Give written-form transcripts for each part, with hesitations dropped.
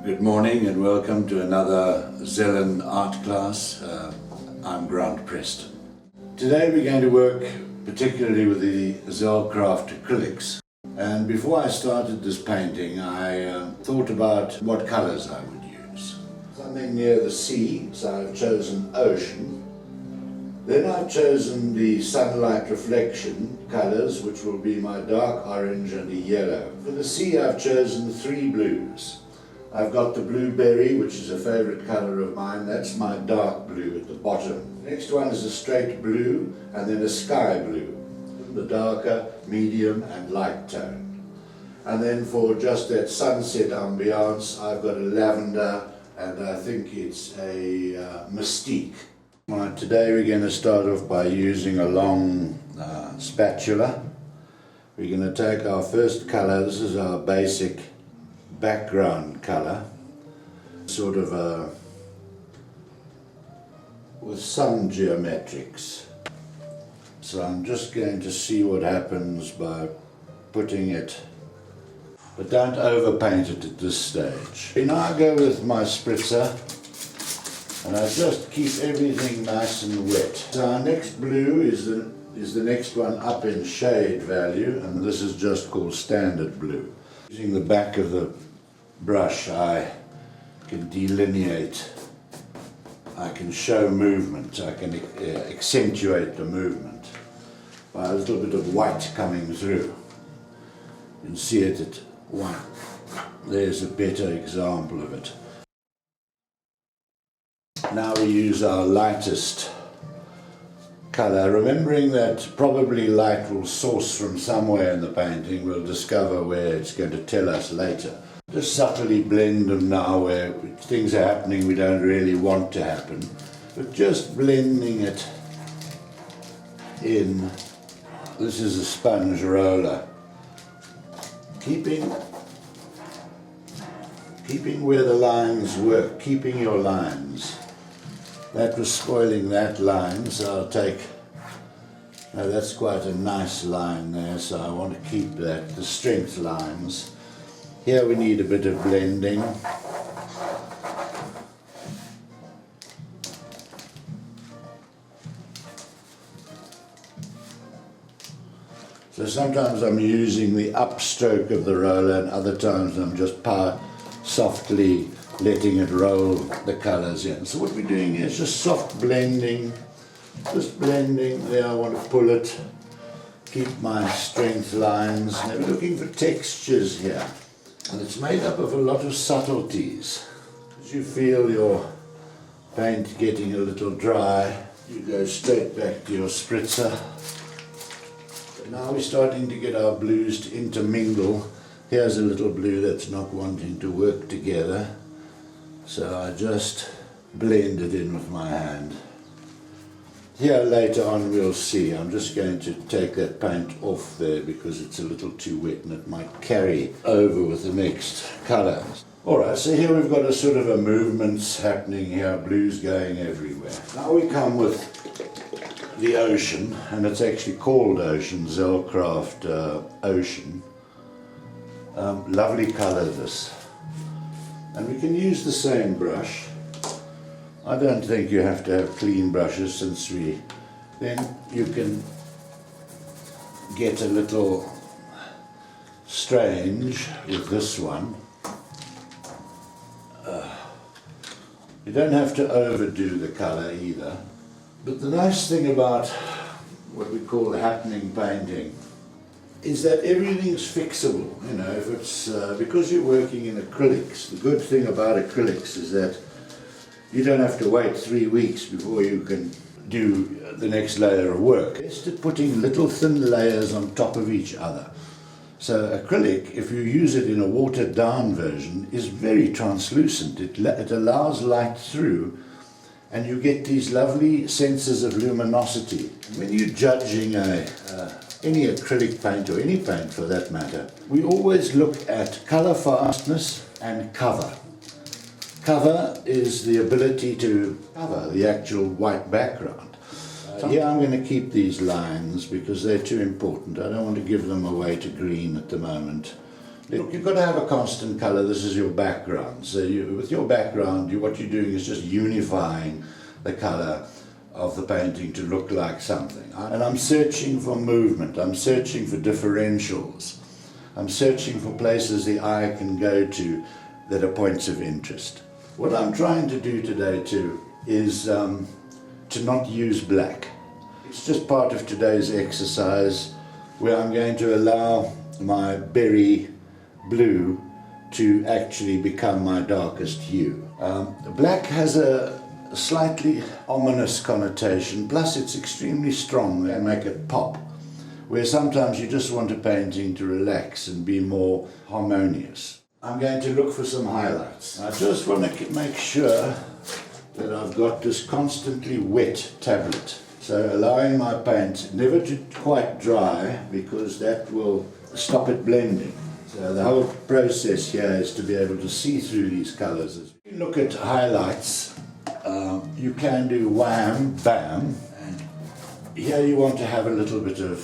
Good morning and welcome to another Zellen art class. I'm Grant Preston. Today we're going to work particularly with the Zellen acrylics. And before I started this painting, I thought about what colours I would use. Something near the sea, so I've chosen ocean. Then I've chosen the sunlight reflection colours, which will be my dark orange and a yellow. For the sea I've chosen three blues. I've got the blueberry, which is a favourite colour of mine. That's my dark blue at the bottom. The next one is a straight blue and then a sky blue. The darker, medium and light tone. And then for just that sunset ambiance, I've got a lavender and I think it's a mystique. Right, today we're going to start off by using a long spatula. We're going to take our first colour. This is our basic background colour, sort of with some geometrics. So I'm just going to see what happens by putting it, but don't overpaint it at this stage. Now I go with my spritzer and I just keep everything nice and wet. So our next blue is the next one up in shade value, and this is just called standard blue. Using the back of the brush I can delineate, I can show movement, I can accentuate the movement by a little bit of white coming through. You can see it at one. There's a better example of it. Now we use our lightest colour, remembering that probably light will source from somewhere in the painting. We'll discover where it's going to tell us later. Just subtly blend them now where things are happening we don't really want to happen, but just blending it in. This is a sponge roller. Keeping where the lines work, keeping your lines. That was spoiling that line, so I'll take, now that's quite a nice line there, so I want to keep that, the strength lines. Here we need a bit of blending. So sometimes I'm using the upstroke of the roller and other times I'm just softly letting it roll the colours in. So what we're doing is just soft blending, just blending. There I want to pull it, keep my strength lines. Now we're looking for textures here. And it's made up of a lot of subtleties. As you feel your paint getting a little dry, you go straight back to your spritzer. But now we're starting to get our blues to intermingle. Here's a little blue that's not wanting to work together. So I just blend it in with my hand. Here later on we'll see. I'm just going to take that paint off there because it's a little too wet and it might carry over with the next colour. Alright, so here we've got a sort of a movements happening here, blues going everywhere. Now we come with the ocean, and it's actually called Ocean, Zellcraft Ocean. Lovely colour this. And we can use the same brush. I don't think you have to have clean brushes, then you can get a little strange with this one. You don't have to overdo the colour either. But the nice thing about what we call happening painting is that everything's fixable. You know, if it's because you're working in acrylics, the good thing about acrylics is that you don't have to wait 3 weeks before you can do the next layer of work. It's just putting little thin layers on top of each other. So acrylic, if you use it in a watered down version, is very translucent. It allows light through and you get these lovely senses of luminosity. When you're judging any acrylic paint, or any paint for that matter, we always look at colour fastness and cover. Cover is the ability to cover the actual white background. Here I'm going to keep these lines because they're too important. I don't want to give them away to green at the moment. Look, you've got to have a constant colour. This is your background. So with your background, what you're doing is just unifying the colour of the painting to look like something. And I'm searching for movement. I'm searching for differentials. I'm searching for places the eye can go to that are points of interest. What I'm trying to do today too is to not use black. It's just part of today's exercise where I'm going to allow my berry blue to actually become my darkest hue. Black has a slightly ominous connotation, plus it's extremely strong and make it pop, where sometimes you just want a painting to relax and be more harmonious. I'm going to look for some highlights. I just want to make sure that I've got this constantly wet tablet. So allowing my paint never to quite dry, because that will stop it blending. So the whole process here is to be able to see through these colours. If you look at highlights, you can do wham, bam, and here you want to have a little bit of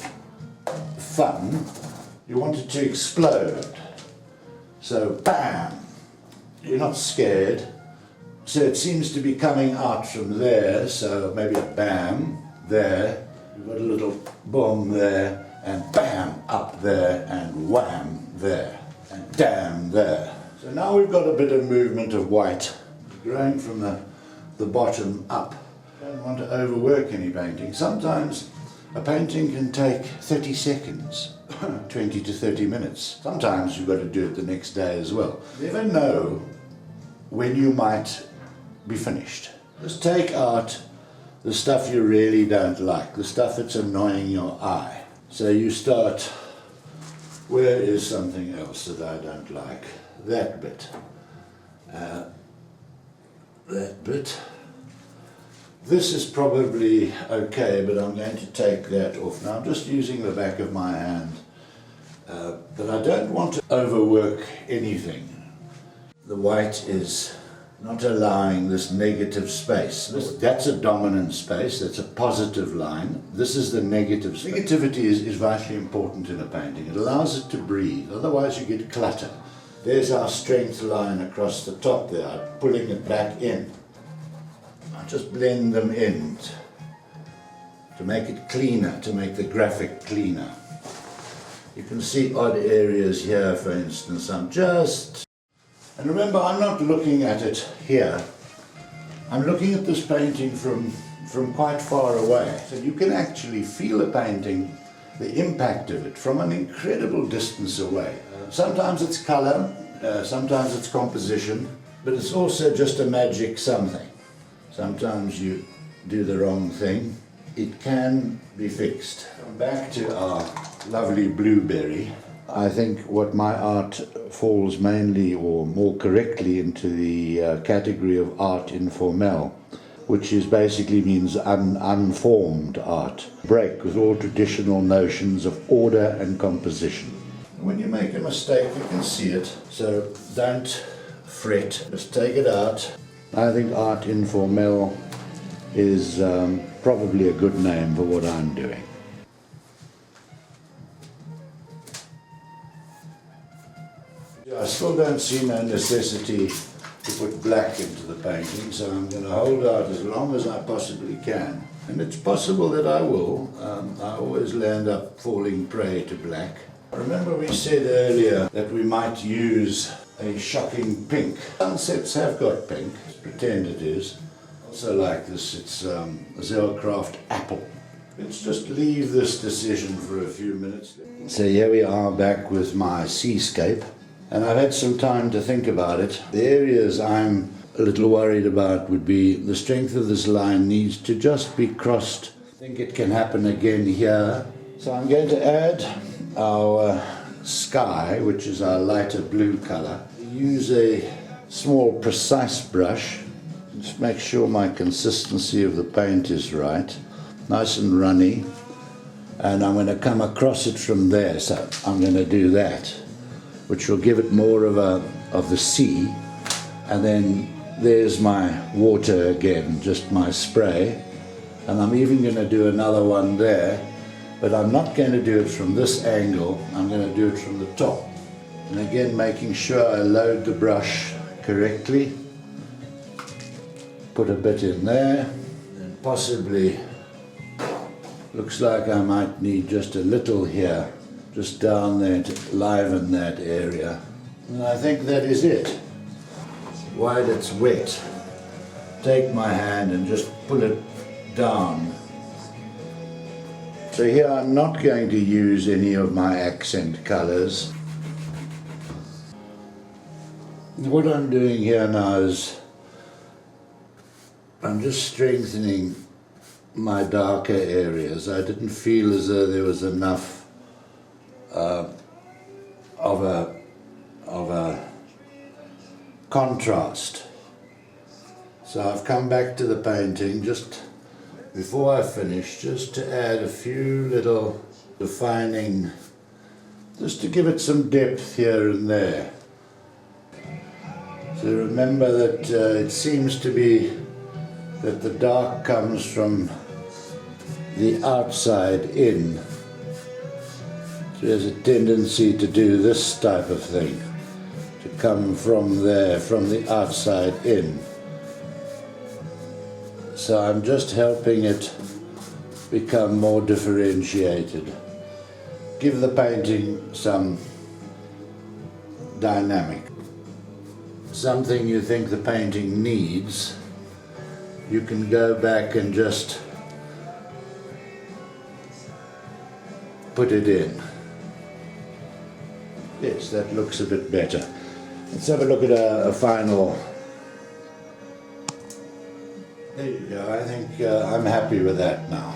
fun. You want it to explode. So bam, you're not scared. So it seems to be coming out from there, so maybe a bam there, you've got a little boom there, and bam up there, and wham there, and damn there. So now we've got a bit of movement of white growing from the bottom up. Don't want to overwork any painting. Sometimes a painting can take 30 seconds, 20 to 30 minutes. Sometimes you've got to do it the next day as well. You never know when you might be finished. Just take out the stuff you really don't like, the stuff that's annoying your eye. So you start, where is something else that I don't like? That bit. That bit. This is probably okay, but I'm going to take that off. Now I'm just using the back of my hand, but I don't want to overwork anything. The white is not allowing this negative space. That's a dominant space, that's a positive line. This is the negative space. Negativity is vitally important in a painting. It allows it to breathe, otherwise you get clutter. There's our strength line across the top there. I'm pulling it back in. I just blend them in to make it cleaner, to make the graphic cleaner. You can see odd areas here, for instance. And remember, I'm not looking at it here. I'm looking at this painting from quite far away. So you can actually feel a painting, the impact of it, from an incredible distance away. Sometimes it's colour, sometimes it's composition, but it's also just a magic something. Sometimes you do the wrong thing. It can be fixed. Back to our lovely blueberry. I think what my art falls mainly, or more correctly, into the category of art informel, which is basically means unformed art. Break with all traditional notions of order and composition. When you make a mistake, you can see it, so don't fret, just take it out. I think art informel is probably a good name for what I'm doing. I still don't see no necessity to put black into the painting, so I'm going to hold out as long as I possibly can. And it's possible that I will. I always land up falling prey to black. Remember we said earlier that we might use a shocking pink. Sunsets have got pink, let's pretend it is. Also like this, it's Zellcraft Apple. Let's just leave this decision for a few minutes. So here we are back with my seascape. And I've had some time to think about it. The areas I'm a little worried about would be the strength of this line needs to just be crossed. I think it can happen again here. So I'm going to add our sky, which is our lighter blue colour. Use a small precise brush. Just make sure my consistency of the paint is right. Nice and runny. And I'm going to come across it from there. So I'm going to do that, which will give it more of the sea. And then there's my water again, just my spray. And I'm even going to do another one there, but I'm not going to do it from this angle. I'm going to do it from the top. And again, making sure I load the brush correctly. Put a bit in there, and possibly looks like I might need just a little here, just down there to liven that area. And I think that is it. While it's wet, take my hand and just pull it down. So here I'm not going to use any of my accent colors. What I'm doing here now is I'm just strengthening my darker areas. I didn't feel as though there was enough of a contrast. So I've come back to the painting just before I finish, just to add a few little defining, just to give it some depth here and there. So remember that it seems to be that the dark comes from the outside in. So there's a tendency to do this type of thing, to come from there, from the outside in. So I'm just helping it become more differentiated. Give the painting some dynamic. Something you think the painting needs, you can go back and just put it in. Yes, that looks a bit better. Let's have a look at a final. There you go. I think I'm happy with that now.